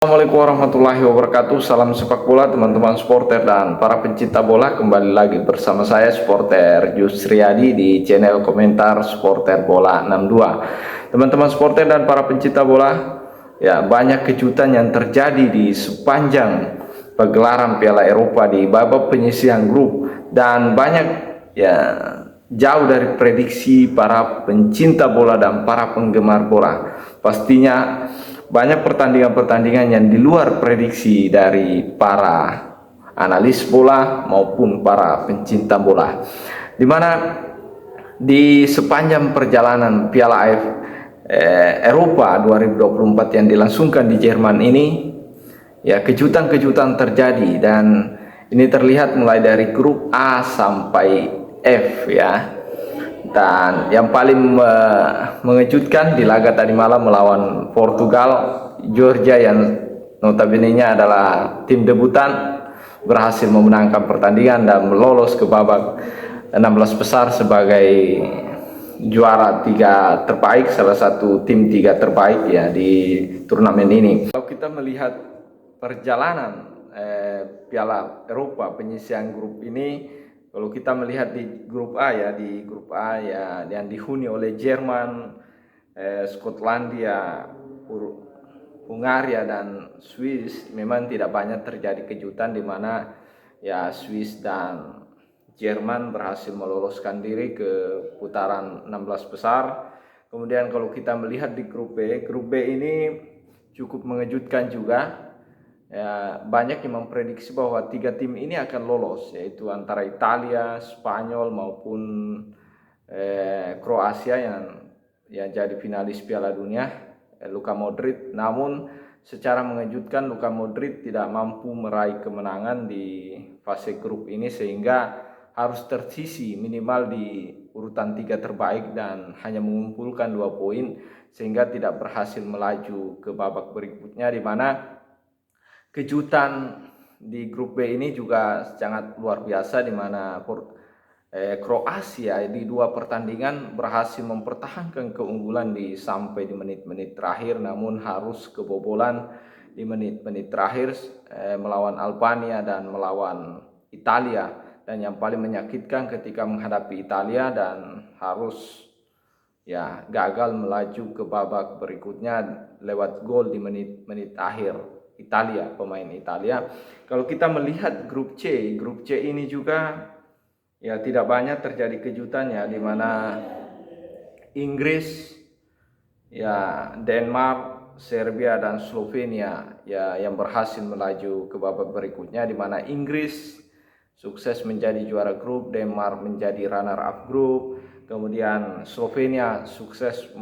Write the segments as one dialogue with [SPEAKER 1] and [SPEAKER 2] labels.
[SPEAKER 1] Assalamualaikum warahmatullahi wabarakatuh. Salam sepak bola teman-teman supporter dan para pencinta bola. Kembali lagi bersama saya supporter Yusriyadi di channel komentar supporter bola 62. Teman-teman supporter dan para pencinta bola, ya banyak kejutan yang terjadi di sepanjang pagelaran Piala Eropa di babak penyisihan grup dan banyak ya jauh dari prediksi para pencinta bola dan para penggemar bola. Pastinya banyak pertandingan-pertandingan yang di luar prediksi dari para analis bola maupun para pencinta bola, di mana di sepanjang perjalanan Piala Eropa 2024 yang dilangsungkan di Jerman ini, ya kejutan-kejutan terjadi dan ini terlihat mulai dari grup A sampai F ya. Dan yang paling mengejutkan di laga tadi malam melawan Portugal, Georgia yang notabene-nya adalah tim debutan berhasil memenangkan pertandingan dan lolos ke babak 16 besar sebagai juara tiga terbaik, salah satu tim tiga terbaik ya di turnamen ini. Kalau kita melihat perjalanan Piala Eropa penyisihan grup ini, kalau kita melihat di grup A ya yang dihuni oleh Jerman, Skotlandia, Hungaria dan Swiss, memang tidak banyak terjadi kejutan di mana ya Swiss dan Jerman berhasil meloloskan diri ke putaran 16 besar. Kemudian kalau kita melihat di grup B ini cukup mengejutkan juga. Ya, banyak yang memprediksi bahwa tiga tim ini akan lolos, yaitu antara Italia, Spanyol maupun Kroasia yang jadi finalis Piala Dunia, Luka Modric. Namun secara mengejutkan Luka Modric tidak mampu meraih kemenangan di fase grup ini sehingga harus tersisi minimal di urutan tiga terbaik dan hanya mengumpulkan 2 poin sehingga tidak berhasil melaju ke babak berikutnya, di mana kejutan di grup B ini juga sangat luar biasa, di mana Kroasia di 2 pertandingan berhasil mempertahankan keunggulan sampai di menit-menit terakhir, namun harus kebobolan di menit-menit terakhir melawan Albania dan melawan Italia. Dan yang paling menyakitkan ketika menghadapi Italia dan harus ya gagal melaju ke babak berikutnya lewat gol di menit-menit akhir pemain Italia. Kalau kita melihat grup C ini juga ya tidak banyak terjadi kejutannya, di mana Inggris, ya Denmark, Serbia dan Slovenia ya yang berhasil melaju ke babak berikutnya, di mana Inggris sukses menjadi juara grup, Denmark menjadi runner up grup, kemudian Slovenia sukses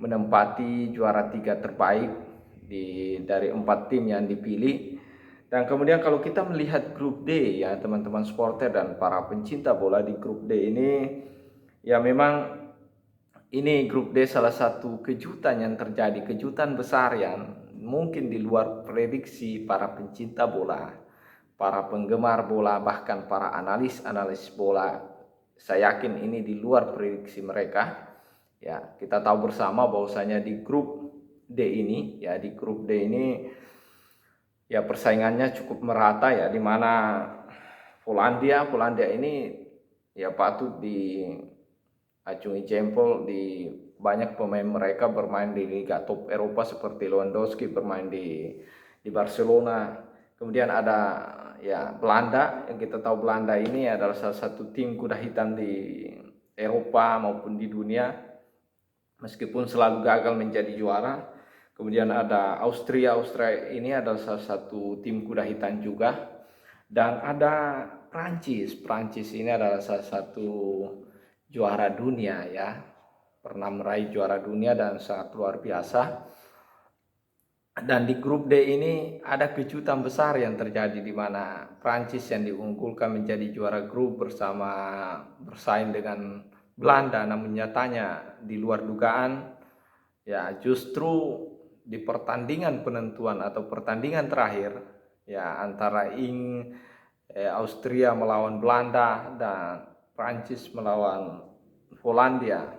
[SPEAKER 1] menempati juara tiga terbaik dari 4 tim yang dipilih. Dan kemudian kalau kita melihat grup D ya teman-teman supporter dan para pencinta bola, di grup D ini ya memang ini grup D salah satu kejutan yang terjadi, kejutan besar yang mungkin di luar prediksi para pencinta bola, para penggemar bola, bahkan para analis bola. Saya yakin ini di luar prediksi mereka. Ya, kita tahu bersama bahwasanya di grup D ini ya persaingannya cukup merata ya, di mana Polandia ini ya patut diacungi jempol, di banyak pemain mereka bermain di liga top Eropa seperti Lewandowski bermain di Barcelona. Kemudian ada ya Belanda, yang kita tahu Belanda ini adalah salah satu tim kuda hitam di Eropa maupun di dunia, meskipun selalu gagal menjadi juara. Kemudian ada Austria ini adalah salah satu tim kuda hitam juga. Dan ada Prancis ini adalah salah satu juara dunia ya, pernah meraih juara dunia dan sangat luar biasa. Dan di grup D ini ada kejutan besar yang terjadi, di mana Prancis yang diunggulkan menjadi juara grup bersaing dengan Belanda, namun nyatanya di luar dugaan ya justru di pertandingan penentuan atau pertandingan terakhir ya antara Austria melawan Belanda dan Prancis melawan Polandia,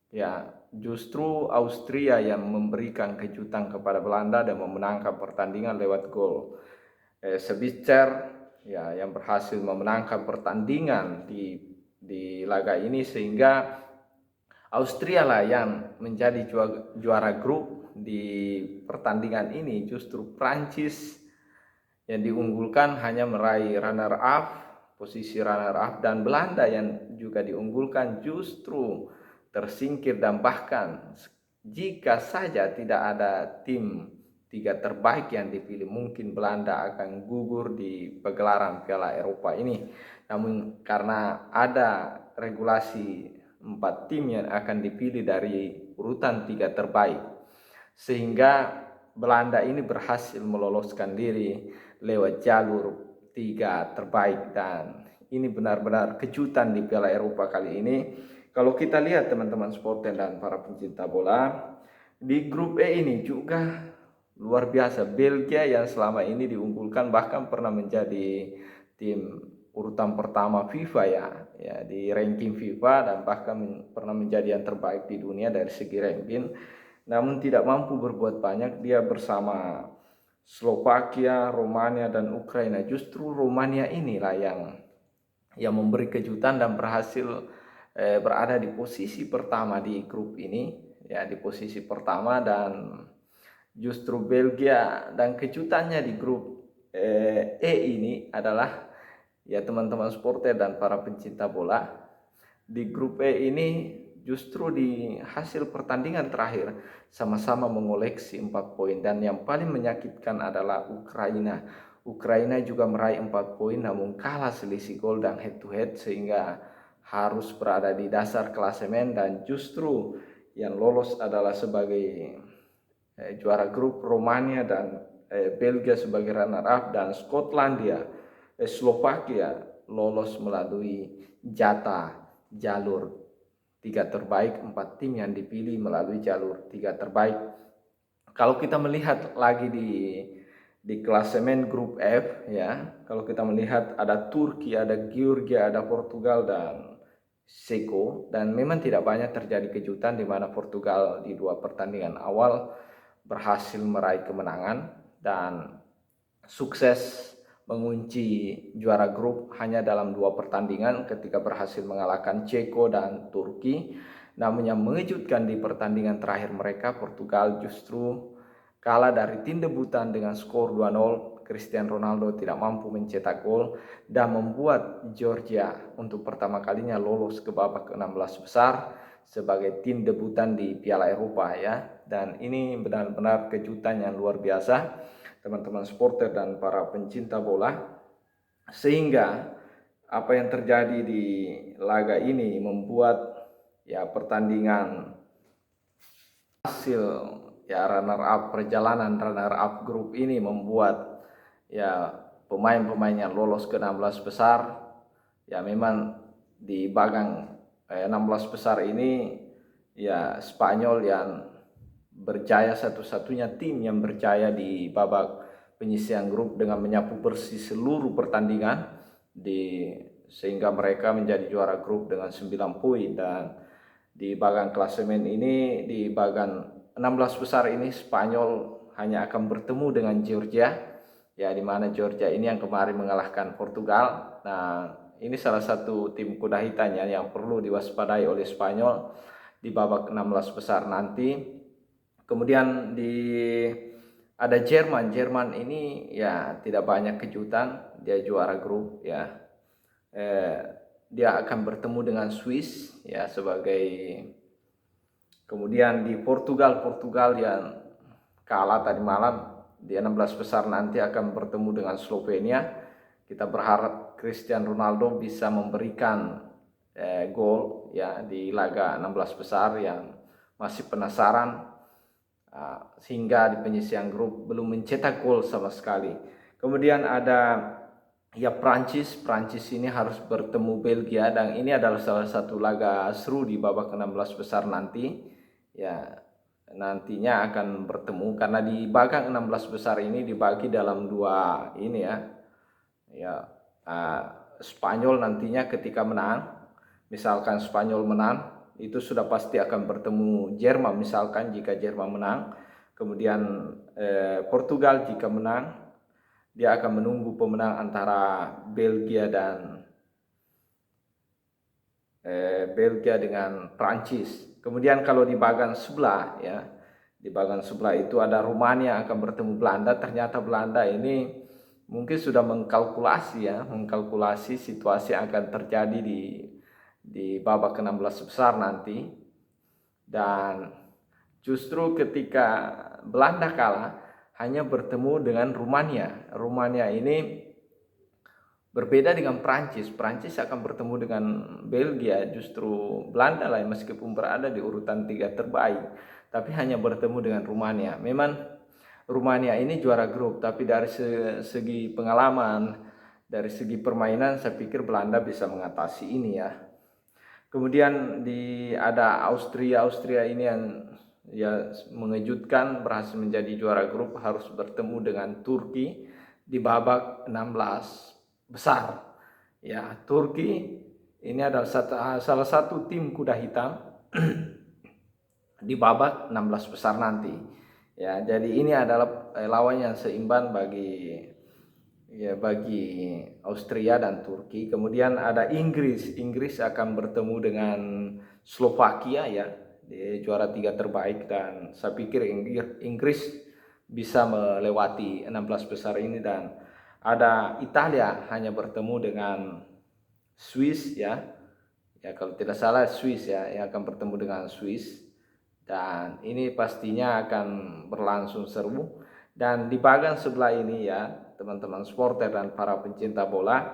[SPEAKER 1] ya justru Austria yang memberikan kejutan kepada Belanda dan memenangkan pertandingan lewat gol Sabitzer ya, yang berhasil memenangkan pertandingan di laga ini, sehingga Austria lah yang menjadi juara grup di pertandingan ini. Justru Prancis yang diunggulkan hanya meraih runner up, posisi runner up, dan Belanda yang juga diunggulkan justru tersingkir, dan bahkan jika saja tidak ada tim tiga terbaik yang dipilih, mungkin Belanda akan gugur di pegelaran Piala Eropa ini. Namun karena ada regulasi 4 tim yang akan dipilih dari urutan 3 terbaik, sehingga Belanda ini berhasil meloloskan diri lewat jalur 3 terbaik, dan ini benar-benar kejutan di Piala Eropa kali ini. Kalau kita lihat teman-teman supporter dan para pencinta bola, di grup E ini juga luar biasa. Belgia yang selama ini diunggulkan, bahkan pernah menjadi tim urutan pertama FIFA ya di ranking FIFA, dan bahkan pernah menjadi yang terbaik di dunia dari segi ranking, namun tidak mampu berbuat banyak. Dia bersama Slovakia, Romania, dan Ukraina. Justru Romania inilah yang memberi kejutan dan berhasil berada di posisi pertama di grup ini, ya, di posisi pertama. Dan justru Belgia, dan kejutannya di grup E ini adalah, ya teman-teman supporter dan para pencinta bola, di grup E ini justru di hasil pertandingan terakhir sama-sama mengoleksi 4 poin, dan yang paling menyakitkan adalah Ukraina. Ukraina juga meraih 4 poin namun kalah selisih gol dan head to head, sehingga harus berada di dasar klasemen, dan justru yang lolos adalah sebagai juara grup Romania dan Belgia sebagai runner up, dan Skotlandia, Slovakia lolos melalui jatah jalur 3 terbaik. 4 tim yang dipilih melalui jalur 3 terbaik. Kalau kita melihat lagi di klasemen grup F ya, kalau kita melihat ada Turki, ada Georgia, ada Portugal, dan Ceko, dan memang tidak banyak terjadi kejutan di mana Portugal di 2 pertandingan awal berhasil meraih kemenangan dan sukses mengunci juara grup hanya dalam 2 pertandingan ketika berhasil mengalahkan Ceko dan Turki. Namun yang mengejutkan di pertandingan terakhir mereka, Portugal justru kalah dari tim debutan dengan skor 2-0. Cristiano Ronaldo tidak mampu mencetak gol dan membuat Georgia untuk pertama kalinya lolos ke babak ke-16 besar sebagai tim debutan di Piala Eropa ya. Dan ini benar-benar kejutan yang luar biasa teman-teman supporter dan para pencinta bola, sehingga apa yang terjadi di laga ini membuat ya pertandingan hasil ya runner up, perjalanan runner up grup ini membuat ya pemain-pemain yang lolos ke 16 besar ya memang di bagang 16 besar ini ya Spanyol yang berjaya, satu-satunya tim yang berjaya di babak penyisihan grup dengan menyapu bersih seluruh pertandingan sehingga mereka menjadi juara grup dengan 9 poin. Dan di bagan klasemen ini, di bagan 16 besar ini, Spanyol hanya akan bertemu dengan Georgia ya, di mana Georgia ini yang kemarin mengalahkan Portugal. Nah, ini salah satu tim kuda hitamnya yang perlu diwaspadai oleh Spanyol di babak 16 besar nanti. Kemudian ada Jerman. Jerman ini ya tidak banyak kejutan, dia juara grup ya. Dia akan bertemu dengan Swiss ya sebagai. Kemudian di Portugal yang kalah tadi malam di 16 besar nanti akan bertemu dengan Slovenia. Kita berharap Cristiano Ronaldo bisa memberikan gol ya di laga 16 besar yang masih penasaran sehingga di penyisihan grup belum mencetak gol sama sekali. Kemudian ada ya Prancis ini harus bertemu Belgia, dan ini adalah salah satu laga seru di babak 16 besar nanti. Ya, nantinya akan bertemu karena di babak 16 besar ini dibagi dalam 2 ini ya. Ya, Spanyol nantinya ketika menang, misalkan Spanyol menang itu sudah pasti akan bertemu Jerman misalkan jika Jerman menang. Kemudian Portugal jika menang, dia akan menunggu pemenang antara Belgia dengan Prancis. Kemudian kalau di bagian sebelah ya, di bagian sebelah itu ada Rumania akan bertemu Belanda. Ternyata Belanda ini mungkin sudah mengkalkulasi situasi yang akan terjadi di babak ke-16 besar nanti. Dan justru ketika Belanda kalah hanya bertemu dengan Rumania. Rumania ini berbeda dengan Prancis. Prancis akan bertemu dengan Belgia. Justru Belanda lah meskipun berada di urutan 3 terbaik, tapi hanya bertemu dengan Rumania. Memang Rumania ini juara grup, tapi dari segi pengalaman, dari segi permainan saya pikir Belanda bisa mengatasi ini ya. Kemudian ada Austria ini yang ya mengejutkan, berhasil menjadi juara grup, harus bertemu dengan Turki di babak 16 besar. Ya, Turki ini adalah salah satu tim kuda hitam di babak 16 besar nanti. Ya, jadi ini adalah lawan yang seimbang bagi Austria dan Turki. Kemudian ada Inggris. Inggris akan bertemu dengan Slovakia ya, di juara 3 terbaik, dan saya pikir Inggris bisa melewati 16 besar ini. Dan ada Italia hanya bertemu dengan Swiss ya. Ya kalau tidak salah Swiss ya, yang akan bertemu dengan Swiss. Dan ini pastinya akan berlangsung seru. Dan di bagian sebelah ini ya, teman-teman supporter dan para pencinta bola,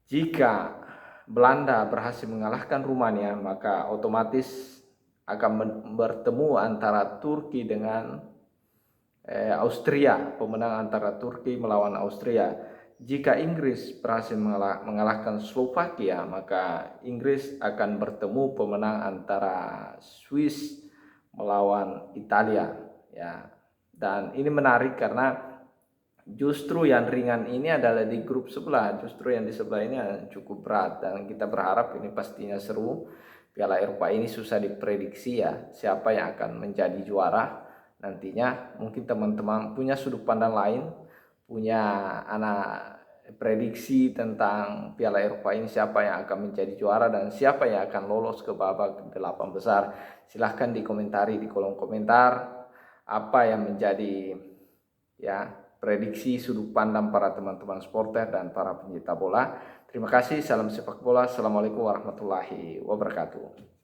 [SPEAKER 1] jika Belanda berhasil mengalahkan Rumania, maka otomatis akan bertemu antara Turki dengan Austria, pemenang antara Turki melawan Austria. Jika Inggris berhasil mengalahkan Slovakia, maka Inggris akan bertemu pemenang antara Swiss melawan Italia ya. Dan ini menarik karena justru yang ringan ini adalah di grup sebelah, justru yang di sebelah ini cukup berat, dan kita berharap ini pastinya seru. Piala Eropa ini susah diprediksi ya, siapa yang akan menjadi juara nantinya. Mungkin teman-teman punya sudut pandang lain, punya prediksi tentang Piala Eropa ini, siapa yang akan menjadi juara dan siapa yang akan lolos ke babak 8 besar. Silahkan dikomentari di kolom komentar apa yang menjadi ya prediksi sudut pandang para teman-teman supporter dan para pencinta bola. Terima kasih, salam sepak bola. Assalamualaikum warahmatullahi wabarakatuh.